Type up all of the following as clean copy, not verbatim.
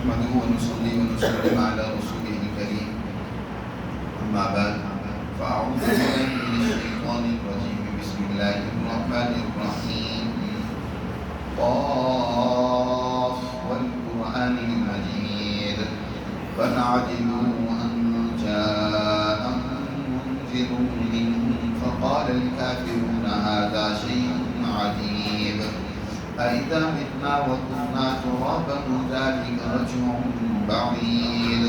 نحمده ونصلي ونسلم على رسوله الكريم أما بعد فأعوذ بالله من الشيطان الرجيم بسم الله الرحمن الرحيم قاف والقرآن المجيد بل عجبوا أن جاءهم منذر منهم فقال الكافرون هذا شيء عجيب أإذا متنا وكنا ترابا ذلك رجع بعيد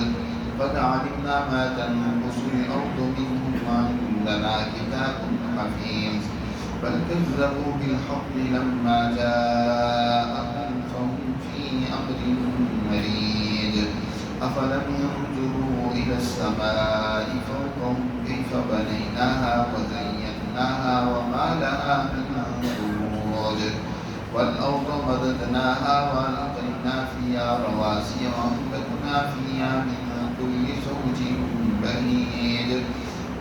قد علمنا ما تنقص الأرض منهم وعندنا كتاب حفيظ بل كذبوا بالحق لما جاءهم فهم في أمر مريج أفلم ينظروا إلى السماء فوقهم كيف بنيناها وزيناها وما لها من فروج والأرض مددناها وألقينا فيها رواسي وأنبتنا فيها من كل زوج بهيج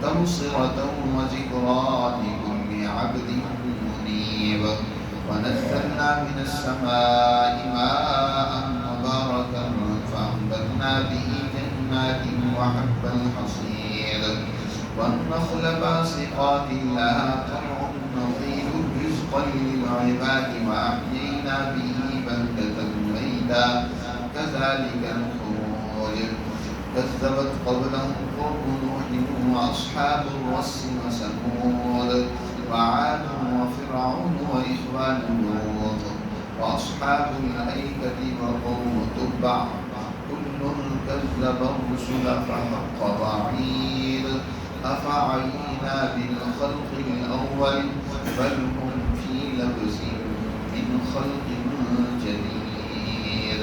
تبصرة وذكرى لكل عبد منيب ونزلنا من السماء ماء مباركا فأنبتنا به جنات وحب الحصيد والنخل باسقات لها طلع نضيد رزقا للعباد وأحيينا به بلدة ميتا كذلك الخروج كذبت قبلهم قوم نوح وأصحاب الرس وثمود وعاد وفرعون وإخوان لوط وأصحاب الأيكة وقوم تبع كل كذب الرسل فحق وعيد أفعينا بالخلق الأول بل هم في لبس من خلق جديد.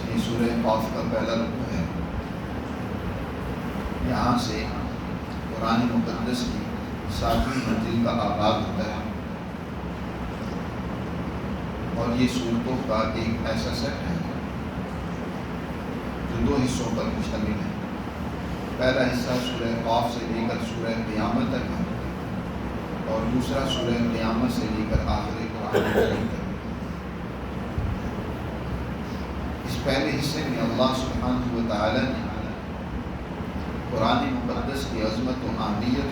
یہ سورہ قاف کا پہلا رکوع ہے. یہاں سے قرآن مقدس کی 7ویں منزل کا آغاز ہوتا ہے اور یہ سورتوں کا ایک ایسا سیٹ ہے جو 2 حصوں پر مشتمل ہے. پہلا حصہ سورہ قاف سے لے کر سورہ قیامت تک ہے اور دوسرا سورہ قیامت سے لے کر آخر قرآن کریم تک. اس پہلے حصے میں اللہ سبحانہ و تعالی نے قرآن مقدس کی عظمت و اہمیت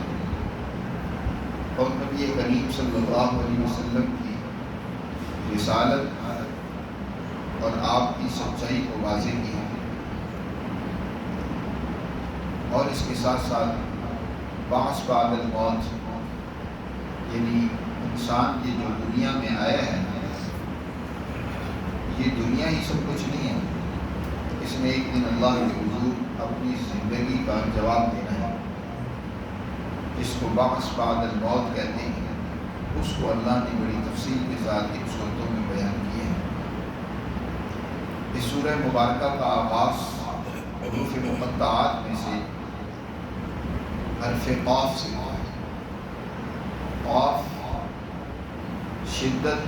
اور نبی کریم صلی اللہ علیہ وسلم کی رسالت اور آپ کی سچائی کو واضح کیا اور اس کے ساتھ ساتھ بعث بعد الموت یعنی انسان یہ جو دنیا میں آیا ہے یہ دنیا ہی سب کچھ نہیں ہے. اس میں ایک دن اللہ کے حضور اپنی زندگی کا جواب دینا ہے جس کو بعث بعد الموت کہتے ہیں. اس کو اللہ نے بڑی تفصیل کے ساتھ ان صورتوں میں بیان کیا ہے. اس سورہ مبارکہ کا آغاز حروف مقطعات میں سے حرف قاف سے ہوا ہے. قاف شدت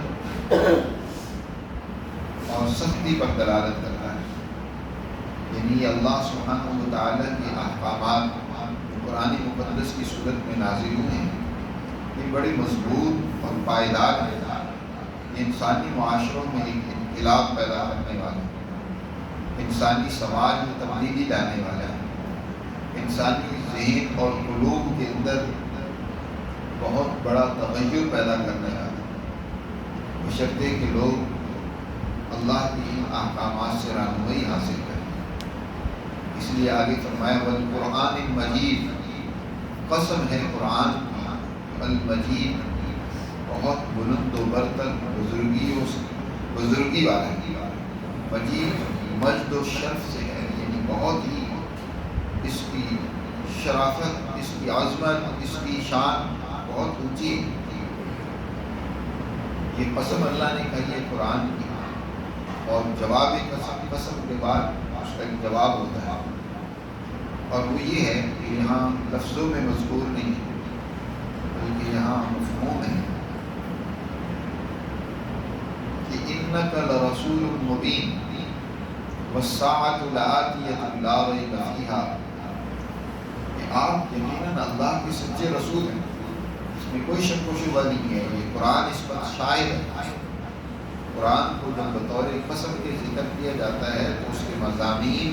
اور سختی پر دلالت کرتا ہے. یعنی اللہ سبحانہ و تعالیٰ کے احکامات قرآن مقدس کی صورت میں نازل ہوئے ہیں. یہ بڑی مضبوط اور پائیدار ہے. یہ انسانی معاشروں میں ایک انقلاب پیدا کرنے والا ہے. انسانی سماج میں تبدیلی لانے والا ہے. انسانی ذہن اور قلوب کے اندر بہت بڑا تغیر پیدا کرنے والا ہے بشرطے کہ لوگ اللہ کی ان احکامات سے رہنمائی حاصل کریں. اس لیے آگے فرمایا والقرآن المجید، قسم ہے قرآن کی، المجید بہت بلند و برتر بزرگی والا ہے. مجید مجد و شرف سے ہے یعنی بہت ہی اس کی شرافت، اس کی عظمت، اس کی شان بہت اونچی ہے. یہ قسم اللہ نے کہی ہے قرآن کی اور جواب قسم کے بعد اس کا ایک جواب ہوتا ہے اور وہ یہ ہے کہ یہاں لفظوں میں مذکور نہیں ہے بلکہ یہاں مفہوم ہے کہ انک لرسول مبین والساعۃ لآتیۃ لا ریب فیہا، کہ آپ یقیناً اللہ کے سچے رسول ہیں میں کوئی شک و شبہ نہیں ہے، یہ قرآن اس پر شاہد ہے۔ قرآن کو جب بطور قسم کے ذکر کیا جاتا ہے تو اس کے مضامین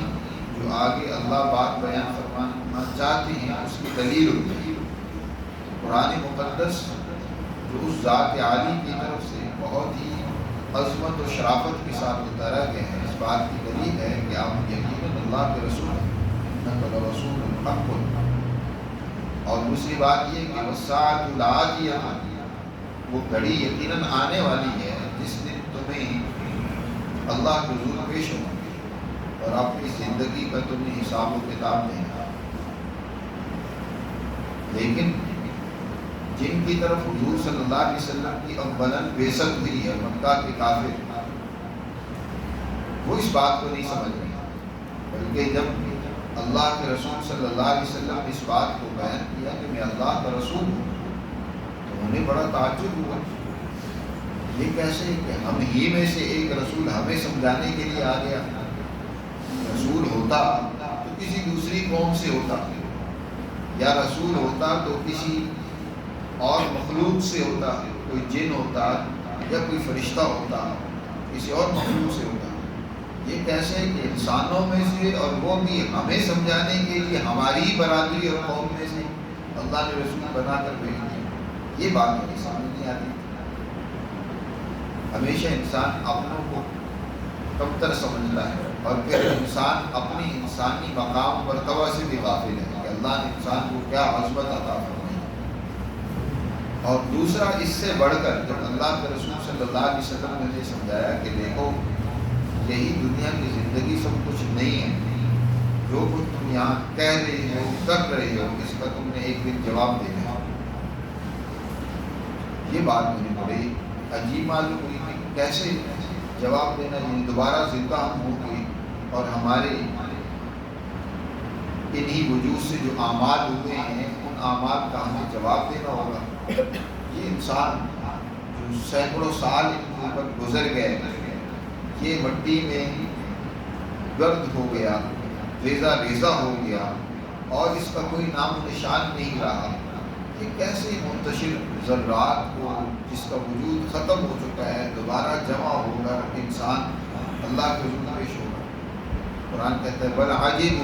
جو آگے اللہ بات بیان فرمانا چاہتے ہیں اس کی دلیل ہوتی ہے۔ قرآن مقدس جو اس ذات عالی کی طرف سے بہت ہی عظمت و شرافت کے ساتھ اتارا گیا ہے، اس بات کی دلیل ہے کہ آپ یقیناً اللہ کے رسول ہیں، انک لرسول الحق۔ اور دوسری بات یہ کہ والساعۃ لآتیہ، وہ گھڑی یقیناً آنے والی ہے جس دن تمہیں اللہ کے حضور پیش ہوں گے اور اپنی زندگی کا تمہیں حساب و کتاب دیں گا۔ لیکن جن کی طرف حضور صلی اللہ علیہ وسلم کی اولاً بعثت ہوئی ہے، مکہ کے کافر، وہ اس بات کو نہیں سمجھ رہے، بلکہ جب اللہ کے رسول صلی اللہ علیہ وسلم نے اس بات کو بیان کیا کہ میں اللہ کا رسول ہوں تو انہیں بڑا تعجب ہوا، یہ کیسے کہ ہم ہی میں سے ایک رسول ہمیں سمجھانے کے لیے آ گیا؟ رسول ہوتا تو کسی دوسری قوم سے ہوتا، یا رسول ہوتا تو کسی اور مخلوق سے ہوتا، کوئی جن ہوتا یا کوئی فرشتہ ہوتا، کسی اور مخلوق سے ہوتا۔ یہ کیسے کہ انسانوں میں سے، اور وہ بھی ہمیں سمجھانے کے لیے ہماری برادری اور قوم میں سے اللہ نے رسول بنا کر بھیج دیا؟ یہ بات میری سمجھ نہیں آتی۔ ہمیشہ انسان اپنوں کو کمتر سمجھتا ہے، اور پھر انسان اپنی انسانی مقام مرتبہ سے بھی غافل ہے کہ اللہ نے انسان کو کیا عظمت عطا فرمائی۔ اور دوسرا اس سے بڑھ کر جب اللہ کے رسول صلی اللہ علیہ وسلم نے یہ سمجھایا کہ دیکھو یہی دنیا کی زندگی سب کچھ نہیں ہے، جو کچھ تم یہاں کہہ رہے ہو کر رہے ہو اس کا تم نے ایک دن جواب دینا۔ یہ بات مجھے بڑی عجیب معلوم ہوئی کہ کیسے جواب دینا، یعنی دوبارہ زندہ ہم ہوں گے اور ہمارے انہی وجود سے جو اعمال ہوئے ہیں ان اعمال کا ہمیں جواب دینا ہوگا۔ یہ انسان جو سینکڑوں سال ان کے اوپر گزر گئے، یہ مٹی میں گرد ہو گیا، ریزہ ریزہ ہو گیا اور اس کا کوئی نام و نشان نہیں رہا، یہ کیسے منتشر ذرات کو جس کا وجود ختم ہو چکا ہے دوبارہ جمع ہو کر انسان اللہ کے حضور پیش ہوگا۔ قرآن کہتا ہے بل عجیب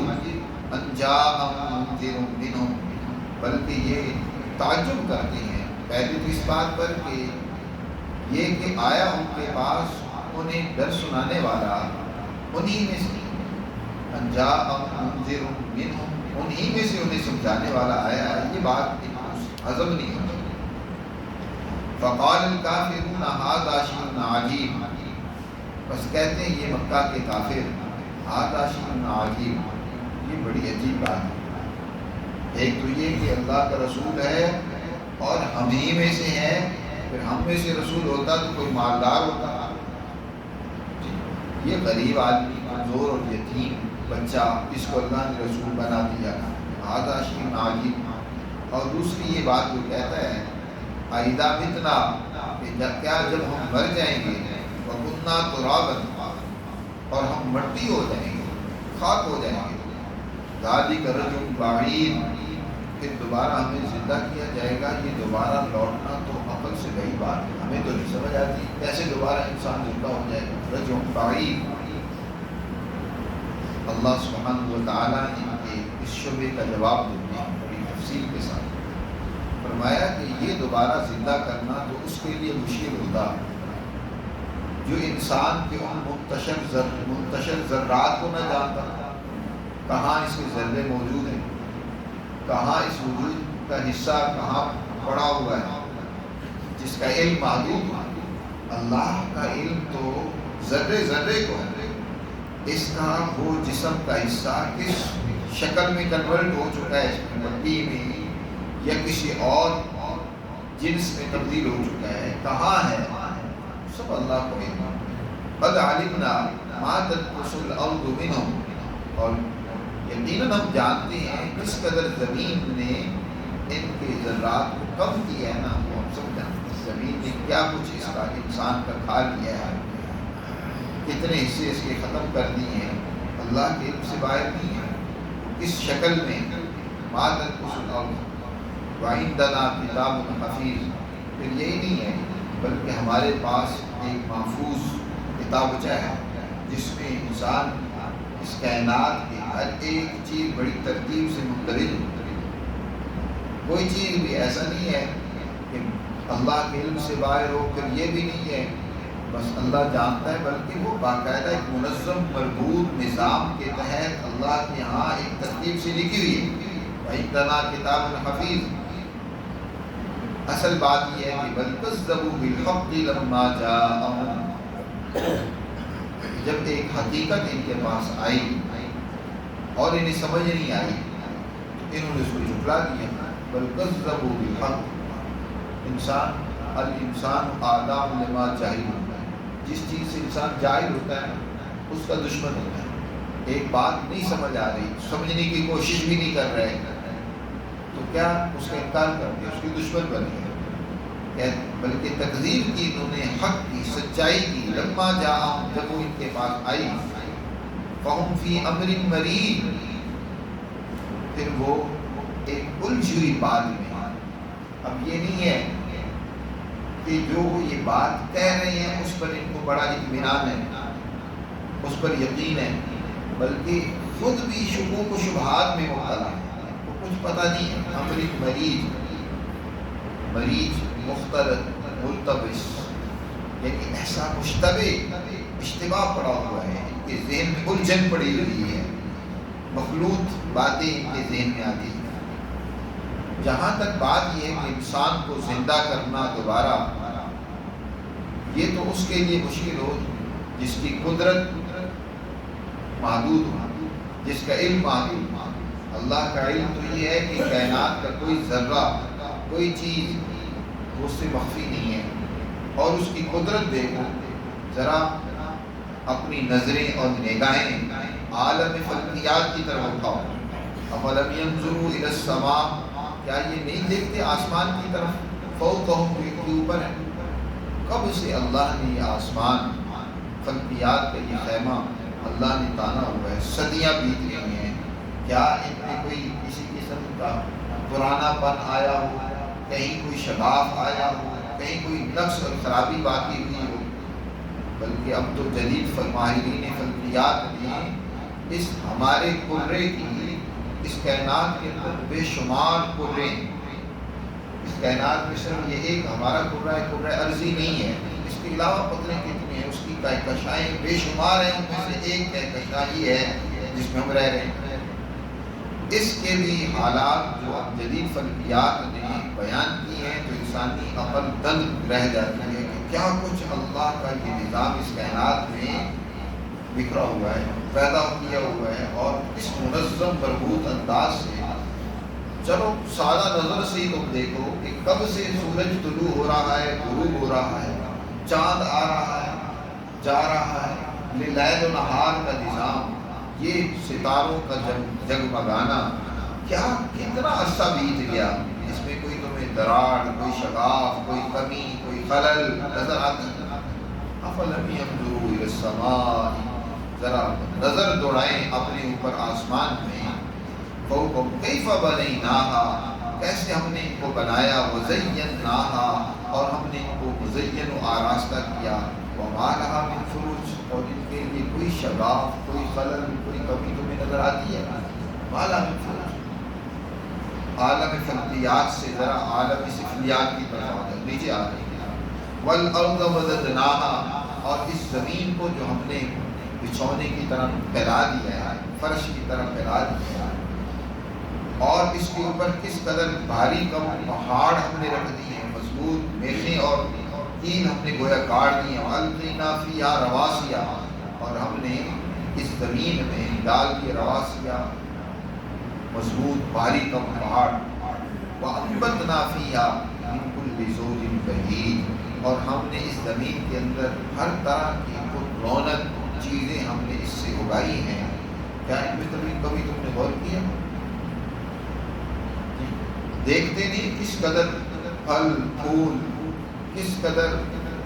ان جاءہم منذر منہم، بلکہ یہ تعجب کرتے ہیں پہلے تو اس بات پر کہ یہ کہ آیا ان کے پاس انہیں ڈر سنانے والا انہی میں سے، ان جاءہم منذر منہم، انہی میں سے انہیں سمجھانے والا آیا ہے، یہ بات ہضم نہیں ہوتی۔ فقال الکافرون ھذا شیء عجیب، بس کہتے ہیں یہ مکہ کے کافر ھذا شیء عجیب، یہ بڑی عجیب بات ہے۔ ایک تو یہ کہ اللہ کا رسول ہے اور ہم ہی میں سے ہے، پھر ہم میں سے رسول ہوتا تو کوئی مالدار ہوتا، یہ غریب آدمی کمزور اور یتیم بچہ اس کو اللہ نے رسول بنا دیا، ھذا شیء عجیب۔ اور دوسری یہ بات جو کہتا ہے اذا متنا، کہ کیا جب ہم مر جائیں گے، وکنا ترابا، اور ہم مٹی ہو جائیں گے، خاک ہو جائیں گے، ذالک رجع بعید، پھر دوبارہ ہمیں زندہ کیا جائے گا، یہ دوبارہ لوٹنا تو عقل سے گئی بات ہے، ہمیں تو نہیں سمجھ آتی کیسے دوبارہ انسان زندہ ہو جائے گا، رجع بعید۔ اللہ سبحانہ و تعالیٰ نے ان کے اس شبے کا جواب دیتے ہیں بڑی تفصیل کے ساتھ، فرمایا کہ یہ دوبارہ زندہ کرنا تو اس کے لیے مشکل ہوتا جو انسان کے ان منتشر ذرات کو نہ جانتا، کہاں اس کے ذرے موجود ہیں، کہاں اس وجود کا حصہ کہاں پڑا ہوا ہے، جس کا علم محدود ہے۔ اللہ کا علم تو ذرے ذرے کو ہے، اس کا وہ جسم کا حصہ کس شکل میں کنورٹ ہو چکا ہے، مٹی میں یا کسی اور جنس میں تبدیل ہو چکا ہے، کہاں ہے، سب اللہ کو علم۔ قد علمنا ما تنقص الارض منہم، اور یقیناً ہم جانتے ہیں کس قدر زمین نے ان کے ذرات کو کم کیا ہے نا، وہ ہم سب جانتے ہیں زمین نے کیا کچھ اس کا انسان کا کھا لیا ہے، کتنے حصے اس کے ختم کر دیے ہیں، اللہ کے علم سے باہر نہیں ہے، کس شکل میں ما تنقص الارض، وعندنا کتاب حفیظ، پھر یہی نہیں ہے بلکہ ہمارے پاس ایک محفوظ کتابچہ ہے جس میں انسان اس کائنات کی ہر ایک چیز بڑی ترتیب سے مندرج ہے۔ کوئی چیز بھی ایسا نہیں ہے کہ اللہ کے علم سے باہر ہو، پھر یہ بھی نہیں ہے بس اللہ جانتا ہے، بلکہ وہ باقاعدہ ایک منظم مربوط نظام کے تحت اللہ کے ہاں ایک ترتیب سے لکھی ہوئی ہے۔ وَعِندَنَا کتاب حفیظ۔ اصل بات یہ ہے کہ بل کذبوا بالحق لما جاءهم، جب ایک حقیقت ان کے پاس آئی اور انہیں سمجھ نہیں آئی تو انہوں نے اس کو جھٹلا دیا۔ بل کذبوا بالحق، الانسان آدم لما جاہل، جس چیز سے انسان جاہل ہوتا ہے اس کا دشمن ہوتا ہے۔ ایک بات نہیں سمجھ آ رہی، سمجھنے کی کوشش بھی نہیں کر رہے تو کیا اس کا انکار کر دیا، اس کی دشمن بن گیا، بلکہ تکذیب کی انہوں نے، حق کی، سچائی کی۔ لما جاء، جب وہ ان کے پاس آئی، فہم فی امر مریض، پھر وہ ایک الجھی ہوئی بات میں۔ اب یہ نہیں ہے کہ جو وہ یہ بات کہہ رہے ہیں اس پر ان کو بڑا اطمینان ہے، اس پر یقین ہے، بلکہ خود بھی شکوک و شبہات میں مبتلا ہے، وہ کچھ پتہ نہیں ہے۔ امر مریض مختلط ملتبس، یعنی ایسا مشتبہ اشتباہ پڑا ہوا ہے، ان کے ذہن میں الجھن پڑی ہوئی ہے، مخلوط باتیں ان کے ذہن میں آتی ہیں۔ جہاں تک بات یہ ہے کہ انسان کو زندہ کرنا دوبارہ، یہ تو اس کے لیے مشکل ہو جس کی قدرت محدود ہو، جس کا علم محدود ہو۔ اللہ کا علم تو یہ ہے کہ کائنات کا کوئی ذرہ، کوئی چیز اس سے مخفی نہیں ہے، اور اس کی قدرت دیکھو ذرا، اپنی نظریں اور نگاہیں عالم فلکیات کی طرف اٹھاؤ۔ افلم ينظروا الى السماء، کیا یہ نہیں دیکھتے آسمان کی طرف؟ فوقہم، کے اوپر ہے۔ کب سے اللہ نے یہ آسمان، فلکیات کا یہ خیمہ اللہ نے تانا ہوا ہے، صدیاں بیت گئی ہیں، کیا ان میں کوئی کسی قسم کا پرانا پن آیا ہو، کہیں کوئی شگاف آیا ہو، کہیں کوئی نقص اور خرابی باقی ہوئی ہو؟ بلکہ اب تو جدید ماہرین فلکیات نے اس ہمارے قرے کی، اس کائنات کے اندر بے شمار قرے، اس کائنات میں صرف یہ ایک ہمارا قرہ ہے، قرہ ارضی نہیں ہے، اس کے علاوہ پتہ نہیں کتنے ہیں، اس کی کہکشائیں بے شمار ہیں، ان میں سے ایک کہکشاں ہی ہے جس میں ہم رہ رہے ہیں۔ اس کے بھی حالات جو جدید فلکیات نے بیان کی ہیں تو انسانی عقل دنگ رہ جاتی ہے کہ کیا کچھ اللہ کا یہ نظام اس کائنات میں بکھرا ہوا ہے، پیدا کیا ہوا ہے، اور اس منظم مربوط انداز سے۔ چلو سادہ نظر سے ہی تم دیکھو کہ کب سے سورج طلوع ہو رہا ہے، غروب ہو رہا ہے، چاند آ رہا ہے، جا رہا ہے، لیل و نہار کا نظام، یہ ستاروں کا جگمگانا، کیا کتنا عرصہ بیت گیا، اس میں کوئی تمہیں دراڑ، کوئی شگاف، کوئی کمی، کوئی خلل نظر آتی ہے؟ افلم ينظروا الى السماء، ذرا نظر دوڑائیں اپنے اوپر آسمان میں، فوقہم کیف بنیناہا، کیسے ہم نے ان کو بنایا، وزیناہا، اور ہم نے ان کو مزین و آراستہ کیا، وما لہا من فروج، اور ان کے لیے کوئی شگاف، کوئی خلل، کوئی کمی تمہیں نظر آتی ہے؟ ما لہا من فروج۔ عالم فلکیات سے ذرا عالم سفلیات کی طرف آ جائے، نیچے آ گئی۔ والارض مددناہا، اور اس زمین کو جو ہم نے بچھونے کی طرح پھیلا دیا ہے، فرش کی طرح پھیلا دیا ہے، اور اس کے اوپر کس قدر بھاری کم پہاڑ ہم نے رکھ دیے ہیں، مضبوط میخیں اور تین ہم نے گویا گاڑ دی ہیں، القینا فیہا رواسیا، اور ہم نے اس زمین میں ڈال دیے رواسیا، مضبوط بھاری کم پہاڑ، وانبتنا فیہا من کل زوج بہیج، اور ہم نے اس زمین کے اندر ہر طرح کی رونق چیزیں ہم نے اس سے اگائی ہیں۔ کیا ان میں کبھی تم نے غور کیا؟ دیکھتے نہیں کس قدر پھل پھول، کس قدر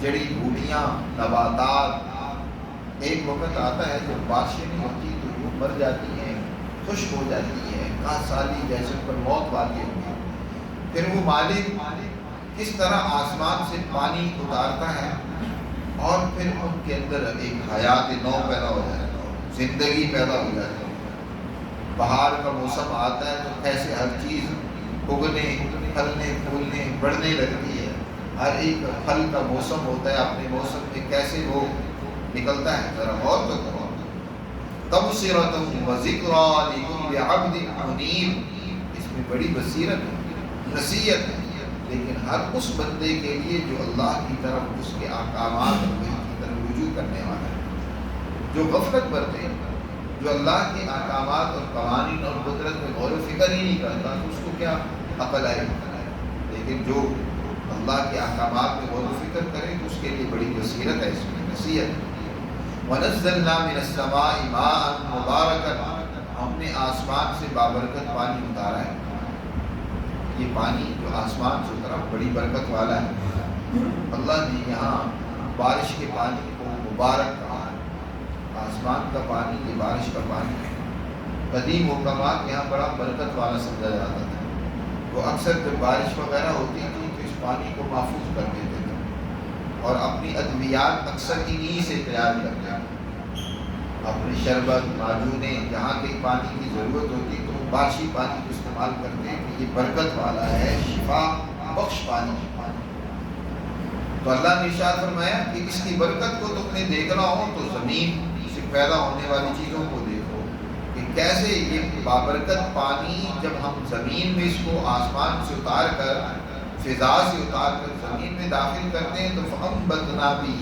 جڑی بوٹیاں، نباتات، ایک وقت آتا ہے جب بارشیں نہیں ہوتی تو وہ مر جاتی ہیں، خشک ہو جاتی ہے، کہاں سالی جیسے پر موت واقع ہوتی ہے، پھر وہ مالک کس طرح آسمان سے پانی اتارتا ہے اور پھر ان کے اندر ایک حیات نو پیدا ہو جاتا ہے، زندگی پیدا ہو جاتی ہے۔ بہار کا موسم آتا ہے تو کیسے ہر چیز اگنے، پھلنے، پھولنے، بڑھنے لگتی ہے۔ ہر ایک پھل کا موسم ہوتا ہے، اپنے موسم میں کیسے وہ نکلتا ہے، ذرا غور تو کرو۔ تبصرۃ و ذکریٰ لکل عبد منیب، اس میں بڑی بصیرت ہے، نصیحت ہے، لیکن ہر اس بندے کے لیے جو اللہ کی طرف، اس کے احکامات اور وحی کی طرف رجوع کرنے والا ہے، جو غفلت برتے ہیں، جو اللہ کے احکامات اور قوانین اور قدرت میں غور و فکر ہی نہیں کرتا، تو اس کو کیا عقل آئے؟ لیکن جو اللہ کے احکامات میں غور و فکر کرے تو اس کے لیے بڑی بصیرت ہے، اس میں نصیحت ہے۔ وَنَزَّلْنَا مِنَ السَّمَاءِ مَاءً مُبَارَكًا، ہم نے آسمان سے بابرکت پانی اتارا ہے۔ یہ پانی جو آسمان سے اترا بڑی برکت والا ہے۔ اللہ نے یہاں بارش کے پانی کو مبارک کہا ہے۔ آسمان کا پانی، یہ بارش کا پانی ہے۔ قدیم حکمات یہاں بڑا برکت والا سمجھا جاتا تھا، وہ اکثر جب بارش وغیرہ ہوتی تھی تو اس پانی کو محفوظ کر دیتے تھے اور اپنی ادویات اکثر انہی سے تیار کرتے ہیں۔ اپنے شربت، معجونیں، جہاں کے پانی کی ضرورت ہوتی تو وہ بارشی پانی کو استعمال کرتے ہیں کہ یہ برکت والا ہے، شفا بخش پانی۔ تو اللہ نے ارشاد فرمایا کہ اس کی برکت کو تم نے دیکھنا ہو تو زمین سے پیدا ہونے والی چیزوں کو دیکھو کہ کیسے یہ بابرکت پانی جب ہم زمین میں اس کو آسمان سے اتار کر، فضا سے اتار کر زمین میں داخل کرتے ہیں تو فَأَنبَتْنَا بِهِ،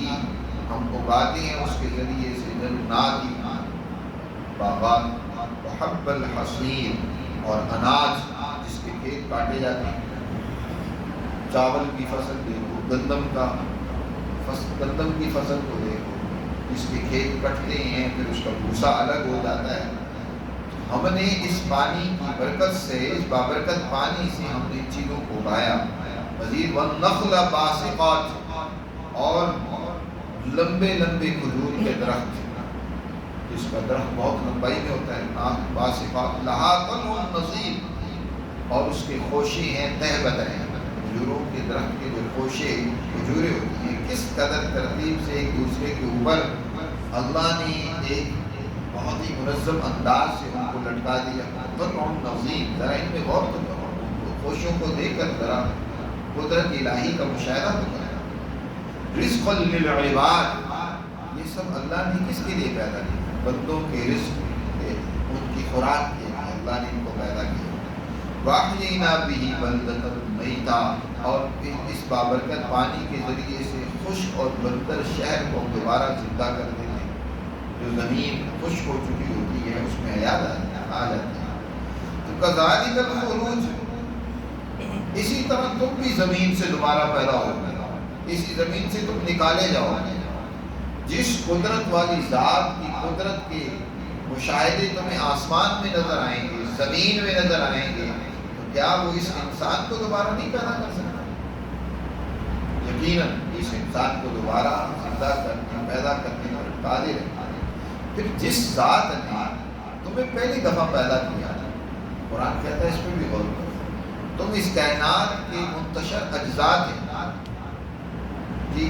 ہم اگاتے ہیں اس کے ذریعے سے جنات، باغات، وحب الحصیر، اور اناج جس کے کھیت کاٹے جاتے ہیں۔ چاول کی فصل دیکھو، گندم کی فصل کو دیکھو، اس کے کھیت کٹتے ہیں، پھر اس کا بھوسا الگ ہو جاتا ہے۔ ہم نے اس پانی کی برکت سے، اس بابرکت پانی سے ہم نے ان چیزوں کو اگایا۔ مزید وَالنَّخْلَ بَاسِقَاتٍ، اور لمبے لمبے کھجور کے درخت، جس کا درخت بہت لمبائی میں ہوتا ہے، باسقات لَهَا طَلْعٌ نَضِيدٌ، اور اس کے خوشے ہیں تہ بتہ ہیں۔ کھجوروں کے درخت کے جو خوشے کھجوریں ہوتی ہیں، کس قدر ترتیب سے ایک دوسرے کے اوپر اللہ نے ایک بہت ہی منظم انداز سے ان کو لٹکا دیا۔ طَلْعٌ نَضِيدٌ، ذرا ان میں غور تو کرو، خوشوں کو دیکھ کر ذرا قدرت الہی کا مشاہدہ تو کرو۔ رزق للعباد، یہ سب اللہ نے کس کے لیے پیدا کیا؟ بندوں کے رزق کے، ان کی خوراک کے لیے اللہ نے ان کو پیدا کیا۔ وَأَحْيَيْنَا بِهِ بَلْدَةً مَيْتًا، اور اس بابرکت پانی کے ذریعے سے خشک اور بندر شہر کو دوبارہ زندہ کر دیتے ہیں۔ جو زمین خشک ہو چکی ہوتی ہے اس میں حیات آ جاتی ہے۔ تو کذالک الخروج، اسی طرح تم بھی زمین سے دوبارہ پیدا ہو گئے، اسی زمین سے تم نکالے جاؤ گے۔ جس قدرت والی ذات کی قدرت کے مشاہدے تمہیں آسمان میں نظر آئیں گے، زمین میں نظر آئیں گے، تو کیا وہ اس انسان کو دوبارہ نہیں پیدا کر سکتا؟ یقیناً اس انسان کو دوبارہ زندہ کرنے، پیدا کرنے پر قادر ہے۔ پھر جس ذات نے تمہیں پہلی دفعہ پیدا کیا، قرآن کہتا ہے اس پہ بھی غور کرو، تم اس کائنات کے منتشر اجزاء تھے جی،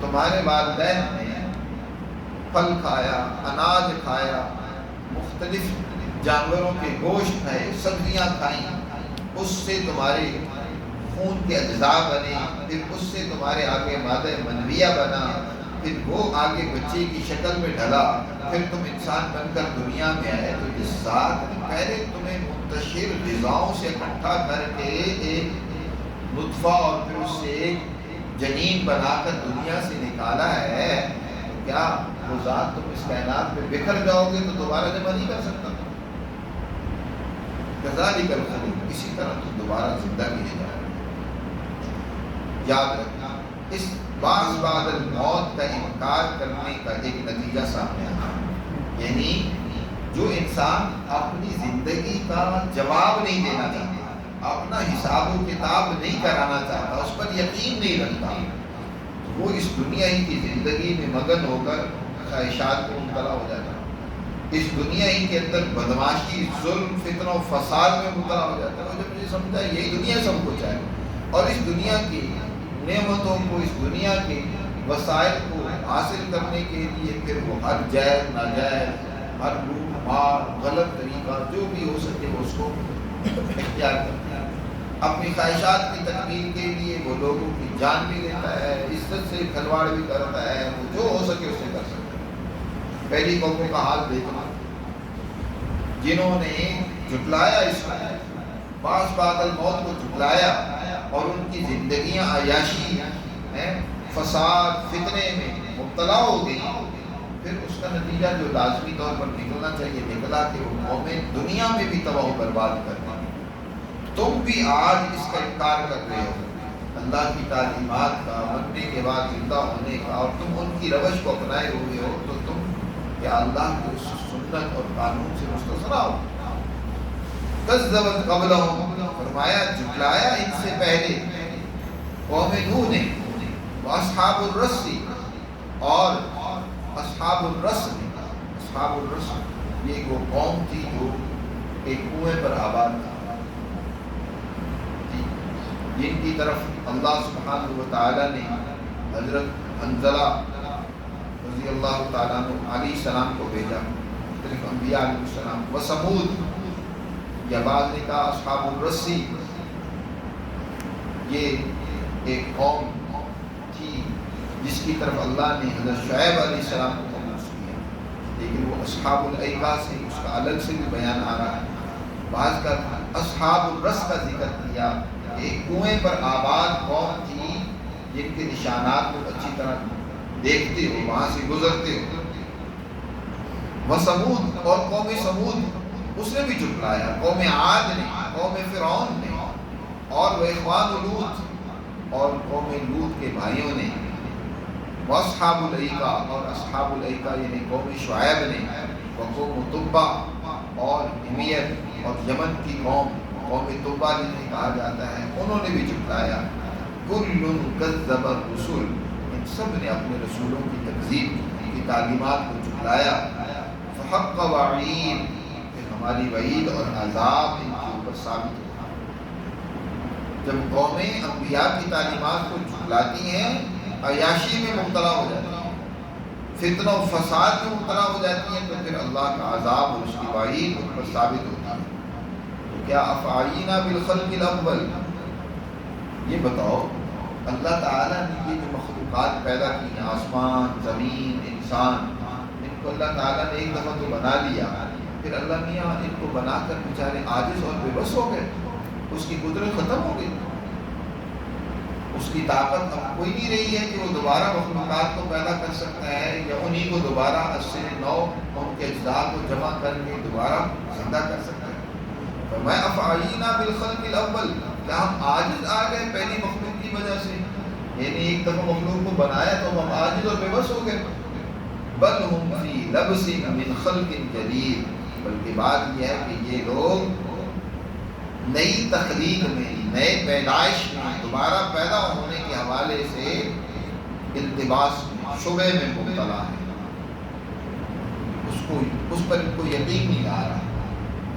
تمہارے والدین نے پھل کھایا، اناج کھایا، مختلف جانوروں کے گوشت کھائے، سبزیاں کھائیں، اس سے تمہارے خون کے اجزاء بنے، پھر اس سے تمہارے آگے مادہ منویہ بنا، پھر وہ آگے بچے کی شکل میں ڈھلا، پھر تم انسان بن کر دنیا میں آئے۔ تو جس ذات نے پہلے تمہیں منتشر غذاؤں سے اکٹھا کر کے ایک نطفہ اور پھر اس سے ایک جنین بنا کر دنیا سے نکالا ہے، تو کیا وہ ذات تم اس کائنات میں بکھر جاؤ گے تو دوبارہ جمع نہیں کر سکتا؟ کذالک الخروج، اسی طرح تم دوبارہ زندہ کیے جاؤ گے۔ یاد رکھنا، اس بعد الموت کا انکار کرنے کا ایک نتیجہ سامنے آتا ہے، یعنی جو انسان اپنی زندگی کا جواب نہیں دینا چاہتا، اپنا حساب و کتاب نہیں کرانا چاہتا، اس پر یقین نہیں رکھتا، وہ اس دنیا ہی کی زندگی میں مگن ہو کر خواہشات کو مبتلا ہو جاتا ہے۔ اس دنیا ہی کے اندر بدماشی، ظلم، فتنہ و فساد میں مبتلا ہو جاتا ہے. اور جب مجھے سمجھا یہی دنیا سب کچھ ہے، اور اس دنیا کی نعمتوں کو، اس دنیا کے وسائل کو حاصل کرنے کے لیے پھر وہ ہر جائز ناجائز، ہر لوٹ مار، غلط طریقہ جو بھی ہو سکے وہ اس کو اختیار کرتا ہے. اپنی خواہشات کی تکمیل کے لیے وہ لوگوں کی جان بھی لیتا ہے، عزت سے کھلواڑ بھی کرتا ہے، وہ جو ہو سکے اسے کر سکتا ہے. پہلی قوموں کا حال دیکھنا، جنہوں نے جھٹلایا اس کو، بعض بعد الموت کو جھٹلایا اور ان کی زندگیاں عیاشی، فساد، فتنے میں مبتلا ہو گئی، پھر اس کا نتیجہ جو لازمی طور پر نکلنا چاہیے نکلا کہ وہ قومیں دنیا میں بھی تباہ و برباد کر دیں. تم بھی آج اس کا انکار کر رہے ہو اللہ کی تعلیمات کا، مرنے کے بعد زندہ ہونے کا، اور تم ان کی روش کو اپنائے ہوئے ہو، تو تم کیا اللہ کی اس سنت اور قانون سے مستثنیٰ ہو؟ کذبت قبلہم، فرمایا جھٹلایا ان سے پہلے قوم نوح نے، واصحاب الرس، اور اصحاب الرس نے. اصحاب الرس یہ وہ قوم تھی جو ایک کنویں پر آباد تھا، جن کی طرف اللہ سبحانہ و تعالیٰ نے حضرت حنظلہ رضی اللہ تعالیٰ عنہ علیہ السلام کو بھیجا، صرف انبیاء علیہ السلام. وثمود، یا بعض نے کہا اصحاب الرسی، یہ ایک قوم تھی جس کی طرف اللہ نے حضرت شعیب علیہ السلام کو مبعوث کیا، لیکن وہ اصحاب الایکا سے اس کا الگ سے بھی بیان آ رہا ہے. بعض کا اصحاب الرس کا ذکر کیا، ایک کنویں پر آباد قوم تھی جن کے نشانات کو اچھی طرح دیکھتے ہو، وہاں سے گزرتے ہو. وثمود، اور قوم سمود اس نے بھی جھٹلایا، قوم عاد نے، قوم فرعون نے، اور وہ اخوان لوط اور قوم لوط کے بھائیوں نے. واصحاب الایکا، اور اصحاب الایکا یعنی قوم شعیب نے، وقوم تبع اور حمیت اور یمن کی قوم تبع جنہیں کہا جاتا ہے، انہوں نے بھی جھٹلایا. کل کذب الرسل، ان سب نے اپنے رسولوں کی تکذیب کی، تعلیمات کو جھٹلایا. فحق وعید، پھر ہماری وعید اور عذاب ان کے اوپر ثابت ہوا. جب قومیں انبیاء کی تعلیمات کو جھٹلاتی ہیں، عیاشی میں مبتلا ہو جاتی ہیں، فتنہ و فساد میں مبتلا ہو جاتی ہیں، تو پھر اللہ کا عذاب اور اس کی وعید ان پر ثابت ہوتی ہے. تو کیا افعینا بالخلق الاول، یہ بتاؤ اللہ تعالیٰ نے یہ جو مخلوقات پیدا کی ہیں، آسمان، زمین، انسان، ان کو اللہ تعالیٰ نے ایک دفعہ تو بنا لیا، پھر اللہ میاں ان کو بنا کر بیچارے عاجز اور بے بس ہو گئے، اس کی قدرت ختم ہو گئی، اس کی طاقت اب کوئی نہیں رہی ہے کہ وہ دوبارہ مخلوقات کو پیدا کر سکتا ہے، یا انہی کو دوبارہ 80 ان کے اجزاء کو جمع کر کے دوبارہ زندہ کر سکتا ہے. فرمایا افعینا بالخلق الاول، کیا ہم عاجز آ گئے پہلی مخلوق کی وجہ سے؟ یعنی ایک دفعہ مخلوق کو بنایا تو ہم عاجز اور بے بس ہو گئے. بل ہم فی لبس من خلق جدید، بلکہ بات یہ ہے کہ یہ لوگ نئی تخلیق میں، نئے پیدائش میں، دوبارہ پیدا ہونے کے حوالے سے التباس میں، شبہ میں مبتلا ہے. اس پر ان کو یقین نہیں آ رہا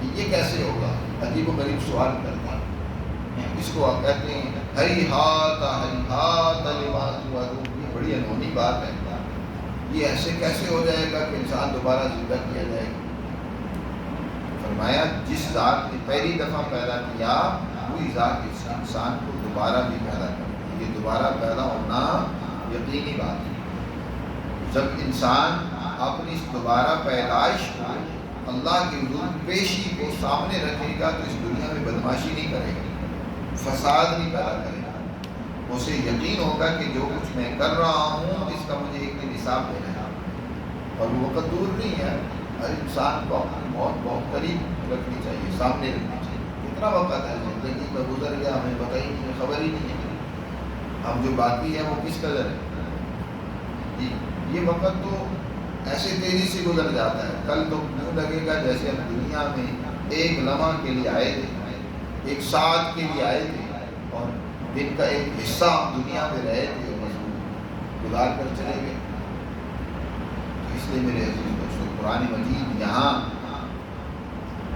کہ یہ کیسے ہوگا. عجیب و غریب سوال کرتے ہیں، اس کو آپ کہتے ہیں ہیہات ہیہات لما توعدون. یہ بڑی انہونی بات ہے، یہ ایسے کیسے ہو جائے گا کہ انسان دوبارہ زندہ کیا جائے گا؟ فرمایا جس ذات نے پہلی دفعہ پیدا کیا وہی ذات اس انسان کو دوبارہ بھی پیدا کرتی ہے. یہ دوبارہ پیدا ہونا یقینی بات ہے. جب انسان اپنی اس دوبارہ پیدائش کو، اللہ کی حضور پیشی کو سامنے رکھے گا تو اس دنیا میں بدماشی نہیں کرے گا، فساد نہیں پیدا کرے گا. اسے یقین ہوگا کہ جو کچھ میں کر رہا ہوں اس کا مجھے ایک دن حساب دینا ہے، اور وہ وقت دور نہیں ہے. ہر انسان کو اپنی موت بہت قریب رکھنی چاہیے، سامنے رکھنی چاہیے. کتنا وقت ہے زندگی میں گزر گیا، ہمیں پتہ ہی نہیں ہے، خبر ہی نہیں ہے. اب جو باقی ہے وہ کس قدر ہے. یہ وقت تو ایسے تیزی سے گزر جاتا ہے. کل تو یوں لگے گا جیسے ہم دنیا میں ایک لمحہ کے لیے آئے تھے، ایک ساتھ کے لیے آئے تھے، اور دن کا ایک حصہ ہم دنیا میں رہے تھے اور گزار کر چلے گئے. اس لیے میرے عزیز دوستوں، قرآن مجید یہاں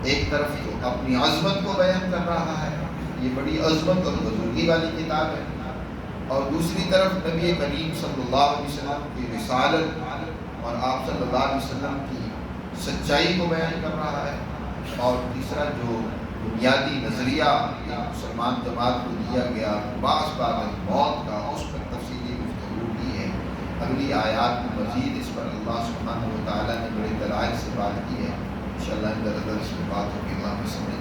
ایک طرف تو اپنی عظمت کو بیان کر رہا ہے، یہ بڑی عظمت اور بزرگی والی کتاب ہے، اور دوسری طرف نبی کریم صلی اللہ علیہ وسلم کی رسالت اور آپ صلی اللہ علیہ وسلم کی سچائی کو بیان کر رہا ہے، اور تیسرا جو بنیادی نظریہ مسلمان جماعت کو دیا گیا بعض بعد موت کا، اس پر تفصیلی گفتگو کی ہے۔ اگلی آیات میں مزید اس پر اللہ سبحانہ و تعالیٰ نے بڑے دلائل سے بات کی ہے، انشاءاللہ ان اس میں بات ہوگی۔ اللہ سمجھ